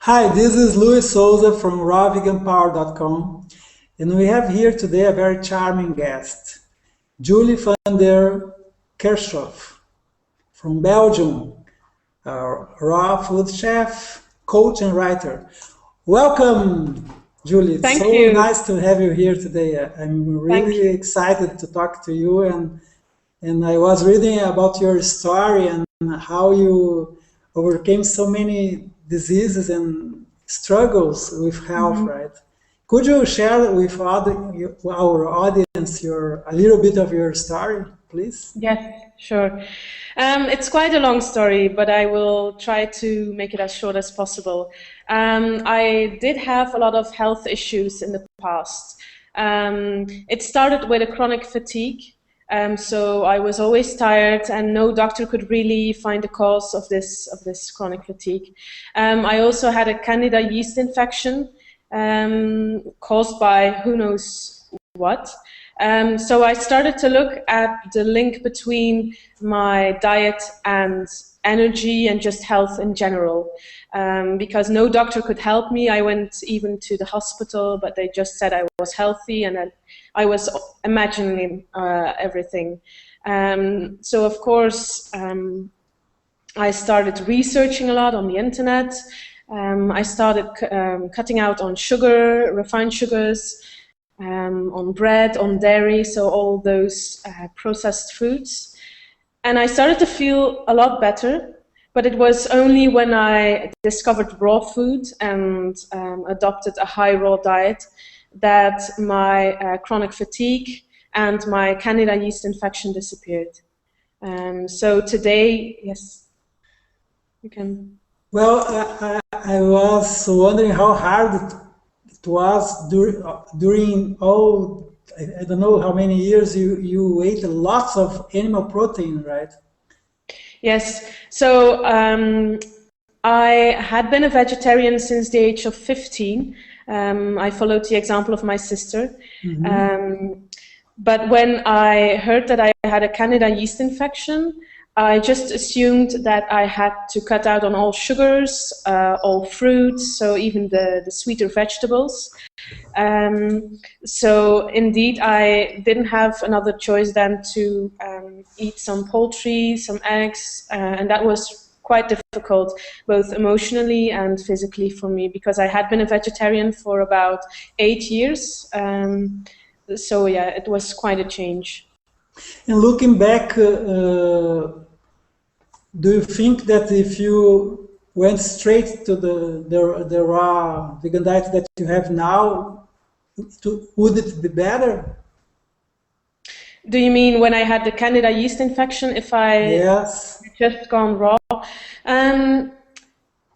Hi, this is Luis Souza from rawveganpower.com, and we have here today a very charming guest, Julie van der Kerchove from Belgium, a raw food chef, coach, and writer. Welcome, Julie. It's Thank so you. nice to have you here today. I'm Thank really you. excited to talk to you, and I was reading about your story and how you overcame so many diseases and struggles with health, Mhm. right? Could you share with our audience a little bit of your story, please? Yes, sure. It's quite a long story, but I will try to make it as short as possible. I did have a lot of health issues in the past. It started with a chronic fatigue. So I was always tired, and no doctor could really find the cause of this chronic fatigue. I also had a Candida yeast infection caused by who knows what. So I started to look at the link between my diet and energy and just health in general. Because no doctor could help me. I went even to the hospital, but they just said I was healthy, and then I was imagining everything. So of course, I started researching a lot on the internet. I started cutting out on sugar, refined sugars, on bread, on dairy, so all those processed foods. And I started to feel a lot better, but it was only when I discovered raw food and adopted a high raw diet that my chronic fatigue and my Candida yeast infection disappeared. So today, yes, you can. Well, I was wondering how hard it was during all, I don't know how many years you ate lots of animal protein, right? Yes. So I had been a vegetarian since the age of 15. I followed the example of my sister. Um, but when I heard that I had a Candida yeast infection, I just assumed that I had to cut out on all sugars, all fruits, so even the sweeter vegetables. So indeed, I didn't have another choice than to eat some poultry, some eggs, and that was quite difficult, both emotionally and physically for me, because I had been a vegetarian for about 8 years. So yeah, it was quite a change. And looking back, do you think that if you went straight to the raw vegan diet that you have now, would it be better? Do you mean when I had the Candida yeast infection, if I Yes. had just gone raw? Um,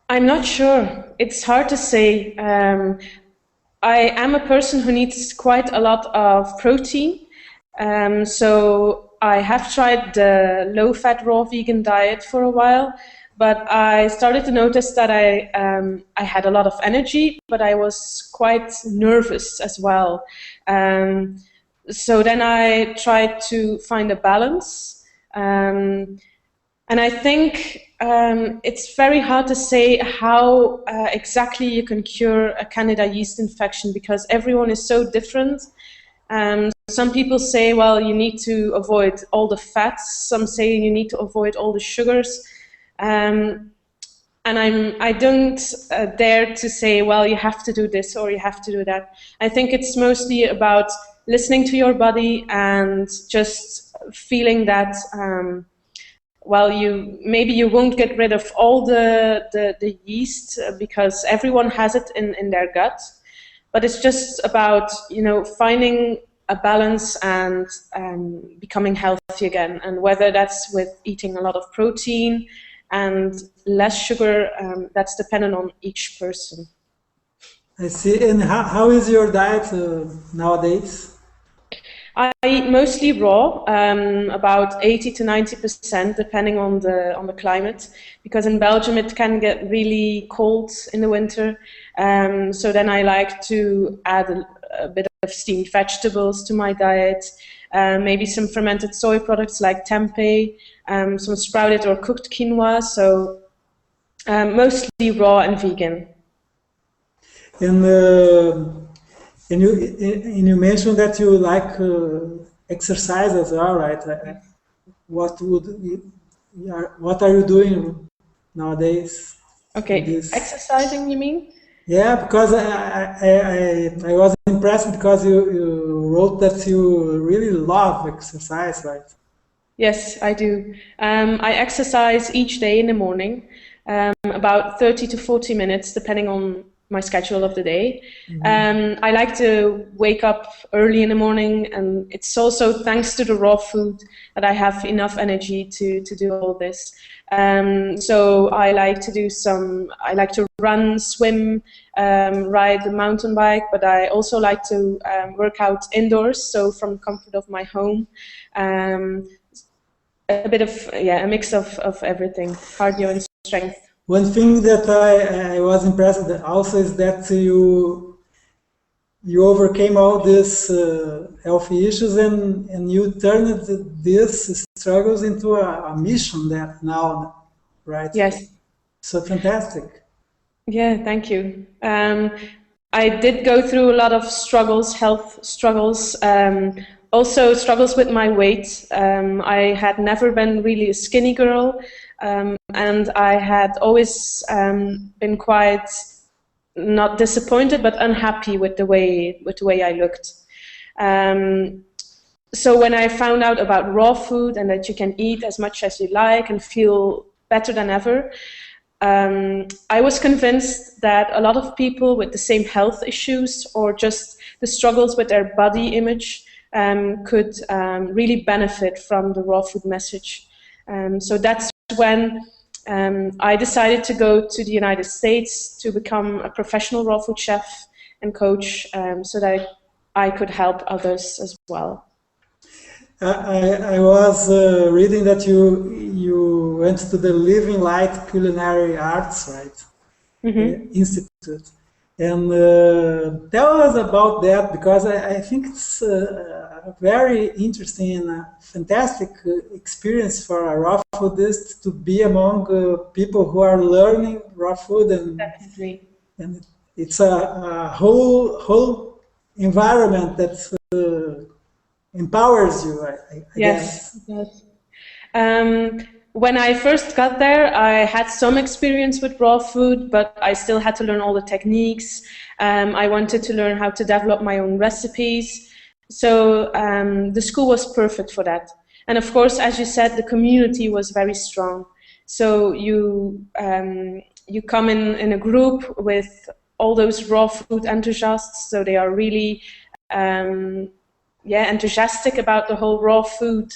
I'm not sure. It's hard to say. I am a person who needs quite a lot of protein. So I have tried the low-fat raw vegan diet for a while, but I started to notice that I had a lot of energy, but I was quite nervous as well. Um, so then I tried to find a balance. And I think it's very hard to say how exactly you can cure a Candida yeast infection because everyone is so different. Some people say, well, you need to avoid all the fats. Some say you need to avoid all the sugars. And I don't dare to say, well, you have to do this or you have to do that. I think it's mostly about listening to your body and just feeling that well, you won't get rid of all the yeast because everyone has it in their gut, but it's just about finding a balance and becoming healthy again, and whether that's with eating a lot of protein and less sugar, that's dependent on each person. I see. And how is your diet nowadays? I eat mostly raw, about 80 to 90%, depending on the climate. Because in Belgium it can get really cold in the winter, so then I like to add a bit of steamed vegetables to my diet, maybe some fermented soy products like tempeh, some sprouted or cooked quinoa. So mostly raw and vegan. And and you mentioned that you like exercise as well, right? What would what are you doing nowadays in Okay, this? exercising, you mean? Yeah, because I was impressed because you wrote that you really love exercise, right? Yes, I do. I exercise each day in the morning, about 30 to 40 minutes, depending on my schedule of the day. I like to wake up early in the morning, and it's also thanks to the raw food that I have enough energy to do all this. So I like to run, swim, ride the mountain bike, but I also like to work out indoors, so from the comfort of my home. Um, a bit of, yeah, a mix of everything, cardio and strength. One thing that I was impressed also is that you overcame all these healthy issues and you turned these struggles into a mission that now, right? Yes. So fantastic. Yeah, thank you. I did go through a lot of struggles, health struggles, also struggles with my weight. I had never been really a skinny girl, and I had always been quite not disappointed but unhappy with the way I looked. Um, so when I found out about raw food and that you can eat as much as you like and feel better than ever, I was convinced that a lot of people with the same health issues or just the struggles with their body image could really benefit from the raw food message. So that's when I decided to go to the United States to become a professional raw food chef and coach, so that I could help others as well. I was reading that you went to the Living Light Culinary Arts, right? Institute. And tell us about that because I think it's a very interesting and fantastic experience for a raw foodist to be among people who are learning raw food Definitely. and it's a whole environment that empowers you, I Yes, guess. yes. Um, when I first got there, I had some experience with raw food, but I still had to learn all the techniques. I wanted to learn how to develop my own recipes. So the school was perfect for that. And of course, as you said, the community was very strong. So you come in a group with all those raw food enthusiasts. So they are really um, yeah, enthusiastic about the whole raw food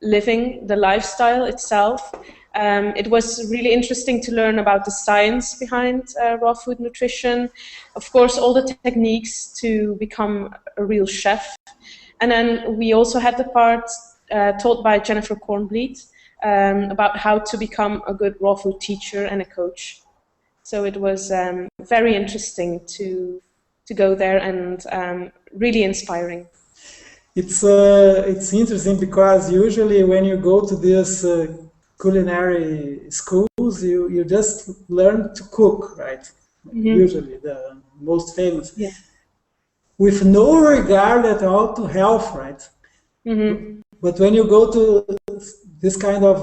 living, the lifestyle itself. It was really interesting to learn about the science behind raw food nutrition, of course, all the techniques to become a real chef. And then we also had the part taught by Jennifer Kornbleet about how to become a good raw food teacher and a coach. So it was very interesting to go there and really inspiring. It's interesting because usually when you go to these culinary schools, you just learn to cook, right? Usually the most famous, Yeah. with no regard at all to health, right? But when you go to this kind of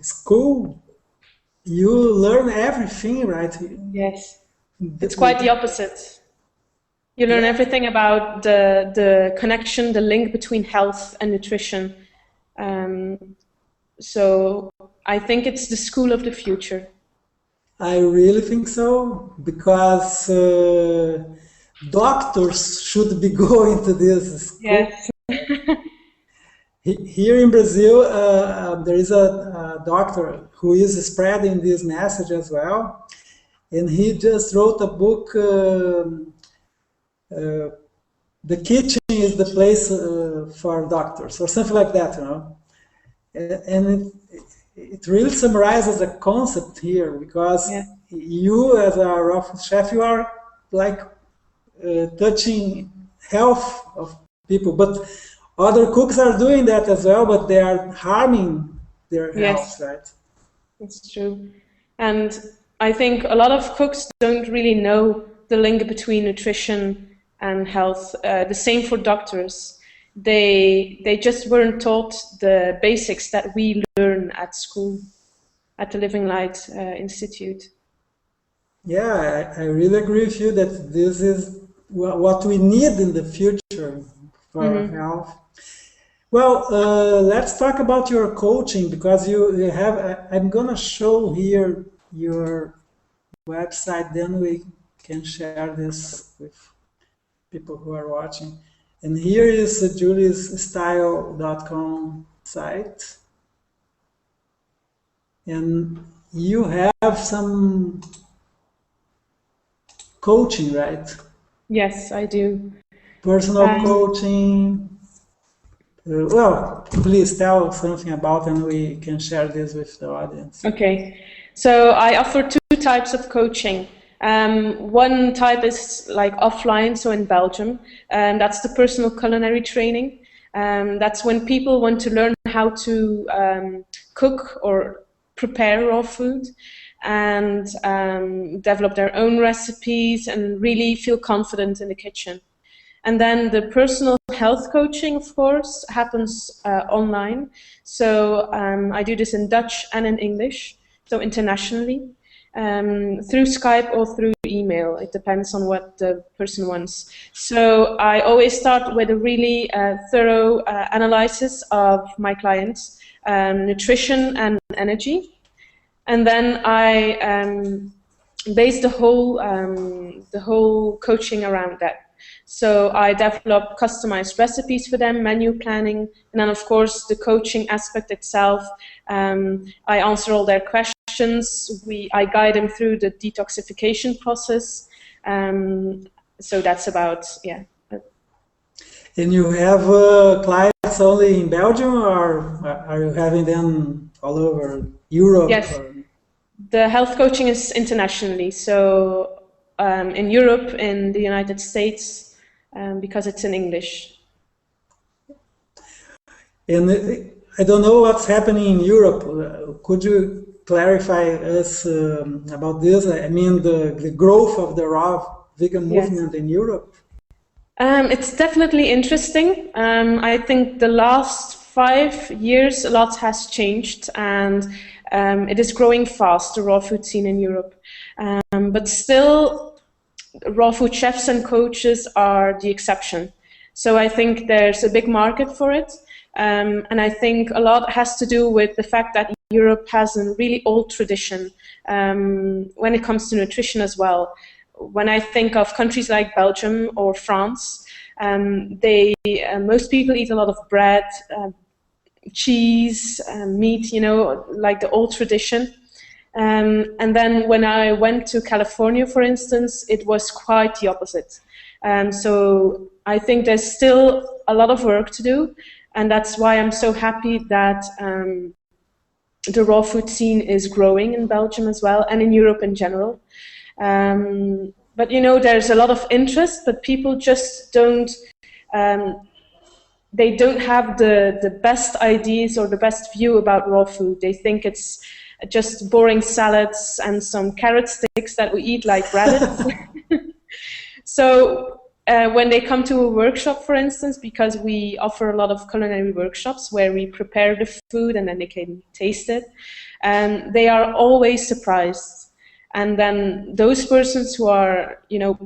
school, you learn everything, right? Yes. It's quite the opposite. You learn Yeah. everything about the connection, the link between health and nutrition. Um, so I think it's the school of the future. I really think so because doctors should be going to this school. Yes. Here in Brazil, there is a doctor who is spreading this message as well, and he just wrote a book. The kitchen is the place for doctors, or something like that, you know. And it really summarizes the concept here because Yeah. you, as a raw food chef, you are like touching health of people, but other cooks are doing that as well, but they are harming their health, Yes. right? It's true. And I think a lot of cooks don't really know the link between nutrition and health. The same for doctors. They just weren't taught the basics that we learn at school, at the Living Light Institute. Yeah, I really agree with you that this is what we need in the future for our health. Well, let's talk about your coaching because you have. I'm gonna show here your website, then we can share this with people who are watching. And here is juliesstyle.com site, and you have some coaching, right? Yes, I do. Personal Um, coaching. Well, please tell something about, and we can share this with the audience. Okay, so I offer two types of coaching. One type is like offline, so in Belgium, that's the personal culinary training. That's when people want to learn how to cook or prepare raw food and develop their own recipes and really feel confident in the kitchen. And then the personal health coaching, of course, happens online. So I do this in Dutch and in English, so internationally, through Skype or through email. It depends on what the person wants. So I always start with a really thorough analysis of my clients' nutrition and energy. And then I base the whole coaching around that. So I develop customized recipes for them, menu planning, and then of course the coaching aspect itself. I answer all their questions. I guide them through the detoxification process. So that's about, yeah. And you have clients only in Belgium, or are you having them all over Europe? Yes, the health coaching is internationally. So in Europe, in the United States, because it's in English. And I don't know what's happening in Europe. Could you clarify us about this? I mean, the growth of the raw vegan Yes. movement in Europe. It's definitely interesting. I think the last 5 years, a lot has changed, and it is growing fast, the raw food scene in Europe. But still, raw food chefs and coaches are the exception. So I think there's a big market for it. And I think a lot has to do with the fact that Europe has a really old tradition when it comes to nutrition as well. When I think of countries like Belgium or France, most people eat a lot of bread, cheese, meat, like the old tradition. And then when I went to California, for instance, it was quite the opposite. So I think there's still a lot of work to do, and that's why I'm so happy that the raw food scene is growing in Belgium as well, and in Europe in general. But there's a lot of interest, but people just don't. They don't have the best ideas or the best view about raw food. They think it's just boring salads and some carrot sticks that we eat like rabbits. So when they come to a workshop, for instance, because we offer a lot of culinary workshops where we prepare the food and then they can taste it, they are always surprised. And then those persons who are,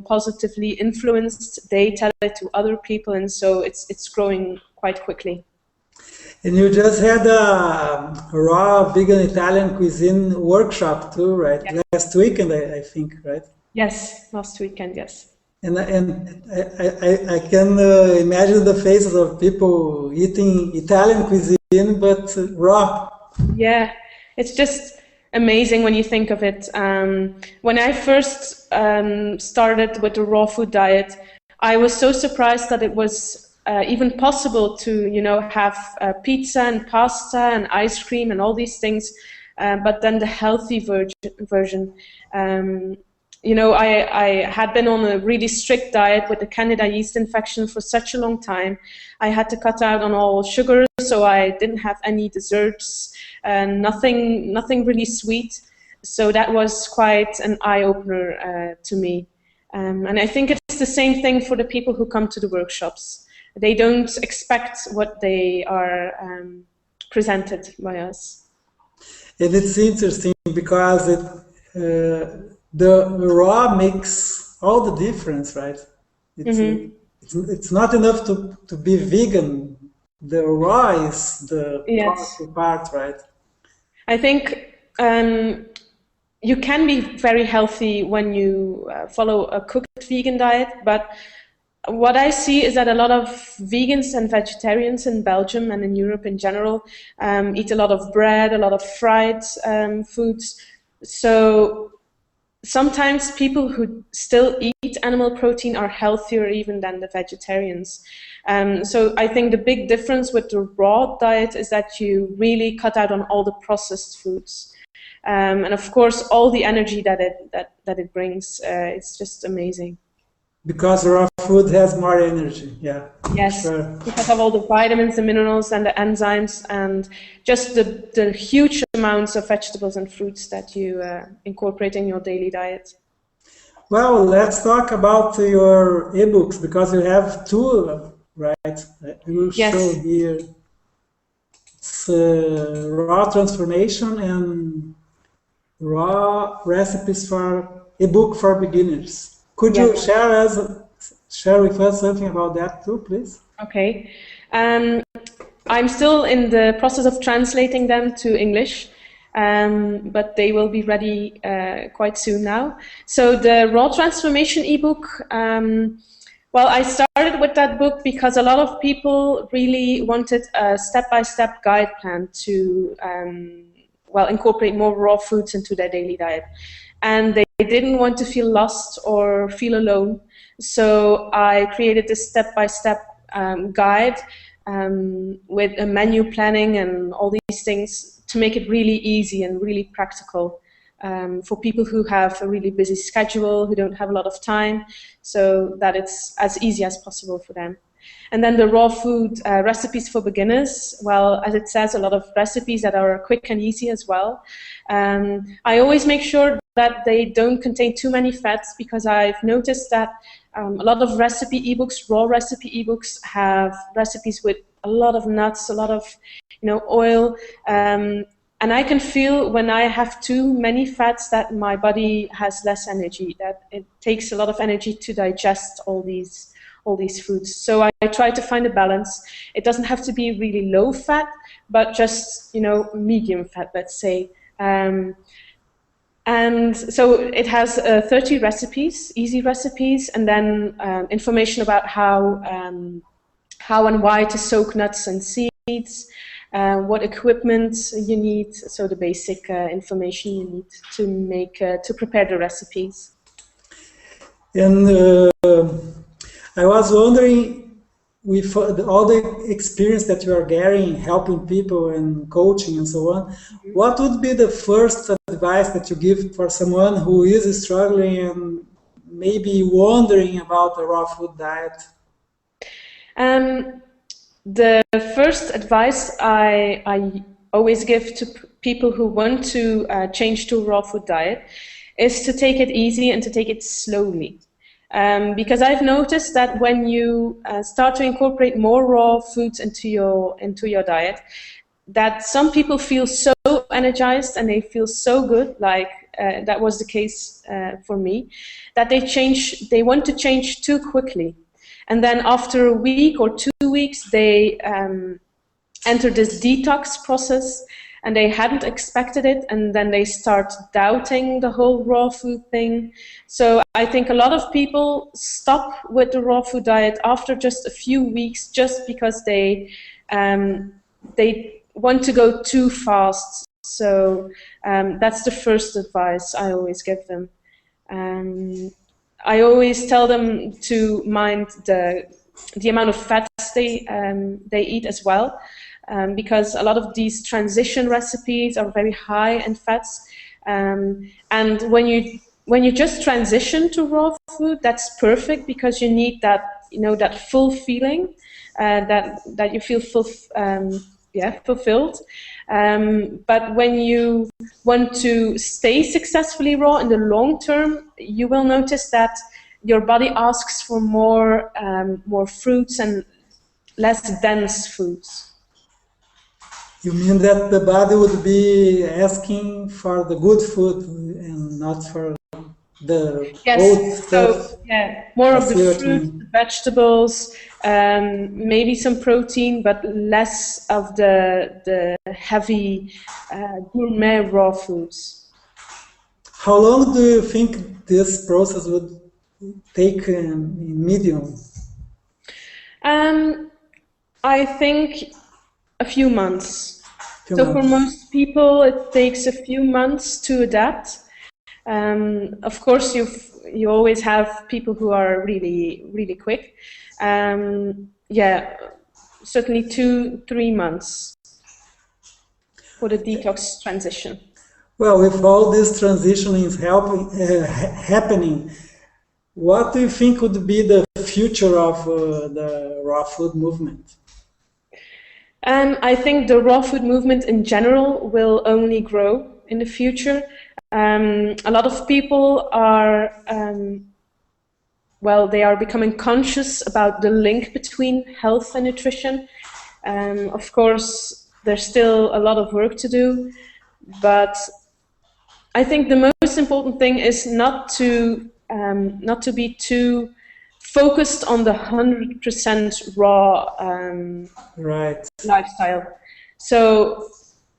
positively influenced, they tell it to other people, and so it's growing quite quickly. And you just had a raw vegan Italian cuisine workshop too, right? Yes. Last weekend, I think, right? Yes, last weekend, yes. And I can imagine the faces of people eating Italian cuisine, but raw. Yeah, it's just amazing when you think of it. When I first started with the raw food diet, I was so surprised that it was even possible to, have pizza and pasta and ice cream and all these things, but then the healthy version. I had been on a really strict diet with the Candida yeast infection for such a long time. I had to cut out on all sugar, so I didn't have any desserts and nothing really sweet. So that was quite an eye-opener to me. And I think it's the same thing for the people who come to the workshops. They don't expect what they are presented by us. And it's interesting because the raw makes all the difference, right? It's, uh, Mm-hmm. it's not enough to be vegan. The raw is the Yes. powerful part, right? I think you can be very healthy when you follow a cooked vegan diet, but what I see is that a lot of vegans and vegetarians in Belgium and in Europe in general eat a lot of bread, a lot of fried foods. So sometimes people who still eat animal protein are healthier even than the vegetarians. So I think the big difference with the raw diet is that you really cut out on all the processed foods. And of course, all the energy that it brings, it's just amazing. Because raw food has more energy. Yeah, Yes, sure. because of all the vitamins, the minerals, and the enzymes, and just the huge amounts of vegetables and fruits that you incorporate in your daily diet. Well, let's talk about your ebooks because you have two, right? I will show Yes, here. It's raw transformation and raw recipes for ebook for beginners. Could you yes. share with us something about that too, please? Okay. Um, I'm still in the process of translating them to English, but they will be ready quite soon now. So the Raw Transformation ebook, well, I started with that book because a lot of people really wanted a step-by-step guide plan to, well, incorporate more raw foods into their daily diet. And they didn't want to feel lost or feel alone. So I created this step-by-step guide with a menu planning and all these things to make it really easy and really practical for people who have a really busy schedule, who don't have a lot of time, so that it's as easy as possible for them. And then the raw food recipes for beginners, well, as it says, a lot of recipes that are quick and easy as well. I always make sure that they don't contain too many fats because I've noticed that a lot of recipe ebooks, raw recipe ebooks, have recipes with a lot of nuts, a lot of oil, and I can feel when I have too many fats that my body has less energy. That it takes a lot of energy to digest all these foods. So I try to find a balance. It doesn't have to be really low fat, but just medium fat, let's say. And so it has 30 recipes, easy recipes, and then information about how and why to soak nuts and seeds, what equipment you need, so the basic information you need to prepare the recipes. And I was wondering, with all the experience that you are getting, helping people and coaching and so on, what would be the first advice that you give for someone who is struggling and maybe wondering about the raw food diet? The first advice I always give to people who want to change to a raw food diet is to take it easy and to take it slowly. Because I've noticed that when you start to incorporate more raw foods into your diet, that some people feel so energized and they feel so good, like that was the case for me, that they want to change too quickly. And then after a week or 2 weeks, they enter this detox process and they hadn't expected it, and then they start doubting the whole raw food thing. So I think a lot of people stop with the raw food diet after just a few weeks just because they want to go too fast. So that's the first advice I always give them. I always tell them to mind the amount of fats they eat as well, because a lot of these transition recipes are very high in fats. And when you just transition to raw food, that's perfect because you need that that full feeling, that you feel full. fulfilled. But when you want to stay successfully raw in the long term, you will notice that your body asks for more fruits and less dense foods. You mean that the body would be asking for the good food and not for the old Yes, so stuff? more I of the see what you fruit, the mean. vegetables, maybe some protein, but less of the heavy gourmet raw foods. How long do you think this process would take in medium? Um, I think a few months. Few So for months. most people, it takes a few months to adapt. Of course, you always have people who are really, really quick. Certainly 2-3 months for the detox transition. Well, with all this transition is happening, what do you think would be the future of the raw food movement? I think the raw food movement in general will only grow in the future. A lot of people are, they are becoming conscious about the link between health and nutrition. Of course, there's still a lot of work to do, but I think the most important thing is not to be too focused on the 100% raw Right. lifestyle. So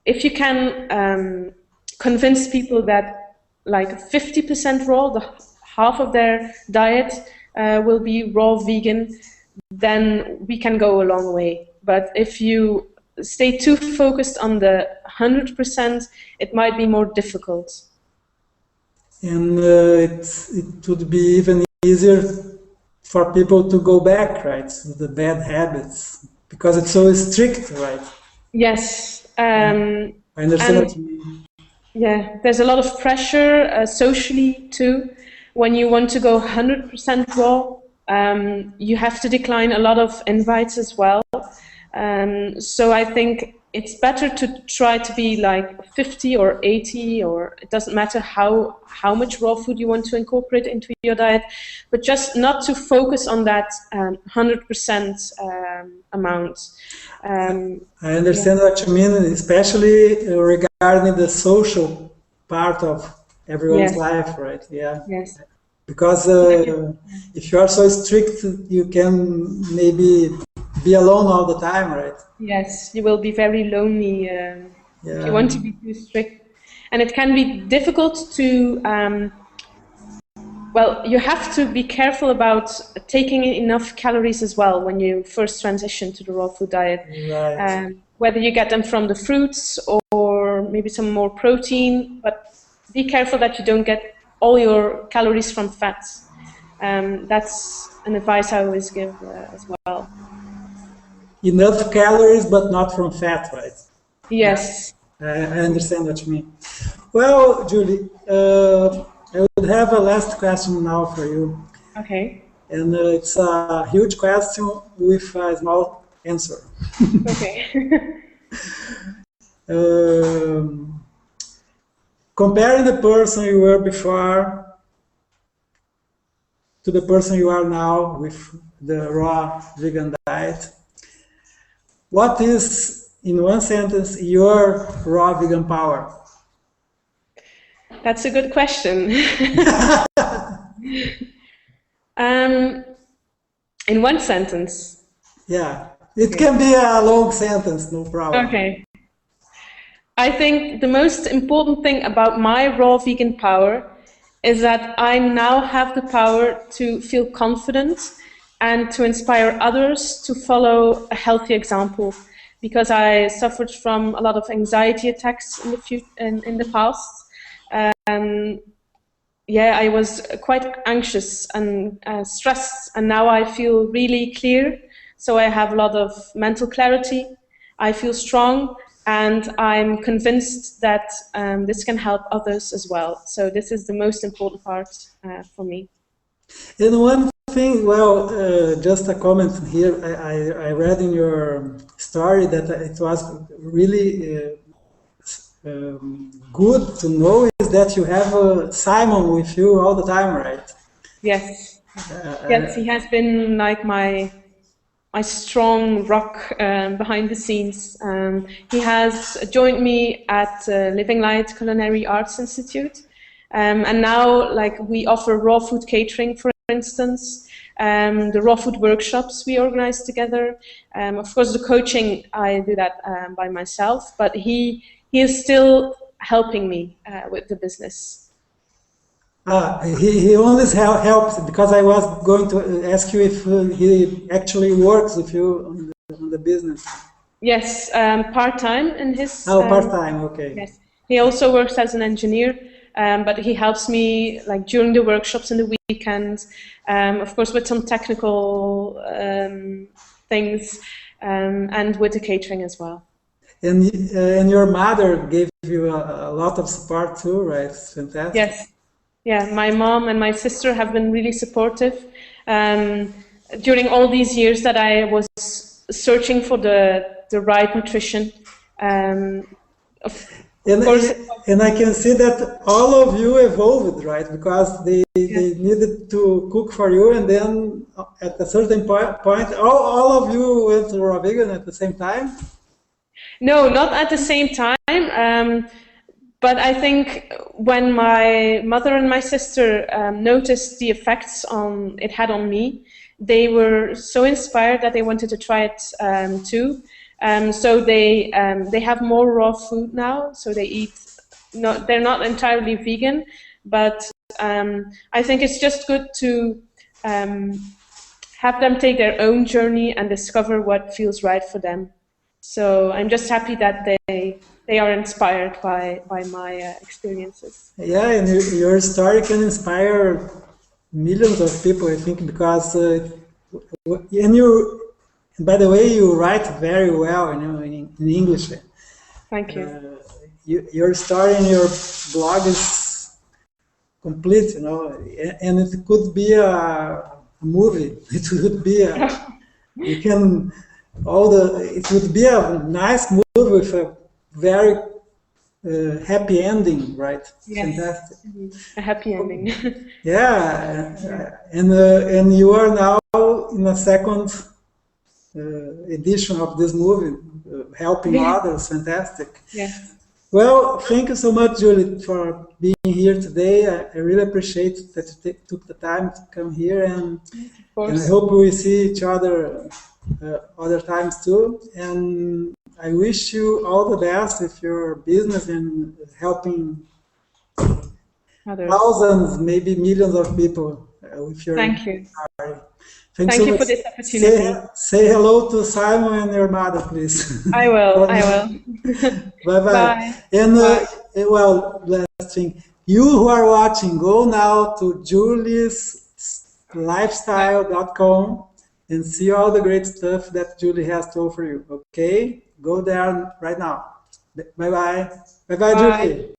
if you can convince people that like 50% raw, half of their diet will be raw vegan, then we can go a long way. But if you stay too focused on the 100%, it might be more difficult. And it would be even easier for people to go back, right, to the bad habits, because it's so strict, right? Yes. I understand And what you mean. yeah, there's a lot of pressure socially too. When you want to go 100% raw, you have to decline a lot of invites as well. So I think it's better to try to be like 50 or 80, or it doesn't matter how much raw food you want to incorporate into your diet, but just not to focus on that 100% amount. I understand what you mean, especially regarding the social part of everyone's Yes, life, right? Yeah. yes. Because if you are so strict, you can maybe be alone all the time, right? Yes, you will be very lonely if you Yeah. want to be too strict. And it can be difficult to, you have to be careful about taking in enough calories as well when you first transition to the raw food diet. Right. Whether you get them from the fruits or maybe some more protein, but be careful that you don't get all your calories from fats. That's an advice I always give as well. Enough calories, but not from fat, right? Yeah. Yes. I understand what you mean. Well, Julie, I would have a last question now for you. Okay. And it's a huge question with a small answer. Okay. Um, Comparing the person you were before to the person you are now with the raw vegan diet, what is, in one sentence, your raw vegan power? That's a good question. um, in one sentence. Yeah, it Okay. can be a long sentence, no problem. Okay. I think the most important thing about my raw vegan power is that I now have the power to feel confident and to inspire others to follow a healthy example, because I suffered from a lot of anxiety attacks in the past. I was quite anxious and stressed, and now I feel really clear. So I have a lot of mental clarity. I feel strong, and I'm convinced that this can help others as well. So this is the most important part for me. And one thing, well, just a comment here. I read in your story that it was really good to know is that you have Simon with you all the time, right? Yes. Yes, he has been like my strong rock behind the scenes. He has joined me at Living Light Culinary Arts Institute, and now like we offer raw food catering, for instance, the raw food workshops we organize together. Of course, the coaching I do that by myself, but he is still helping me with the business. He always helps because I was going to ask you if he actually works with you on the business. Yes, part-time in his. Oh, part-time, okay. Yes, he also works as an engineer, but he helps me like during the workshops in the weekends, of course with some technical things, and with the catering as well. And your mother gave you a lot of support too, right? It's fantastic. Yes, yeah, my mom and my sister have been really supportive during all these years that I was searching for the right nutrition. Of And, course, and I can see that all of you evolved, right? Because they needed to cook for you, and then at a certain point, all of you went to raw vegan at the same time. no, not at the same time. But I think when my mother and my sister noticed the effects it had on me, they were so inspired that they wanted to try it too. So they have more raw food now. So they eat. They're not entirely vegan, but I think it's just good to have them take their own journey and discover what feels right for them. So I'm just happy that they are inspired by my experiences. Yeah, and your story can inspire millions of people, I think, because and by the way, you write very well, in English. Thank you. Your story and your blog is complete, and it could be a movie. It would be you can it would be a nice movie with a very happy ending, right? Yes. Fantastic. A happy ending. Yeah, and you are now in a second edition of this movie, helping others. Fantastic. Yes. Well, thank you so much, Julie, for being here today. I really appreciate that you took the time to come here, and I hope we see each other other times too. And I wish you all the best with your business and helping thousands, maybe millions of people with your Thank you. story. Thank so you much. for this opportunity. Say hello to Simon and your mother, please. I will. I will. Bye-bye. Bye. And Bye. well, last thing. You who are watching, go now to julieslifestyle.com and see all the great stuff that Julie has to offer you. Okay? Go there right now. Bye-bye. Bye-bye, Julie.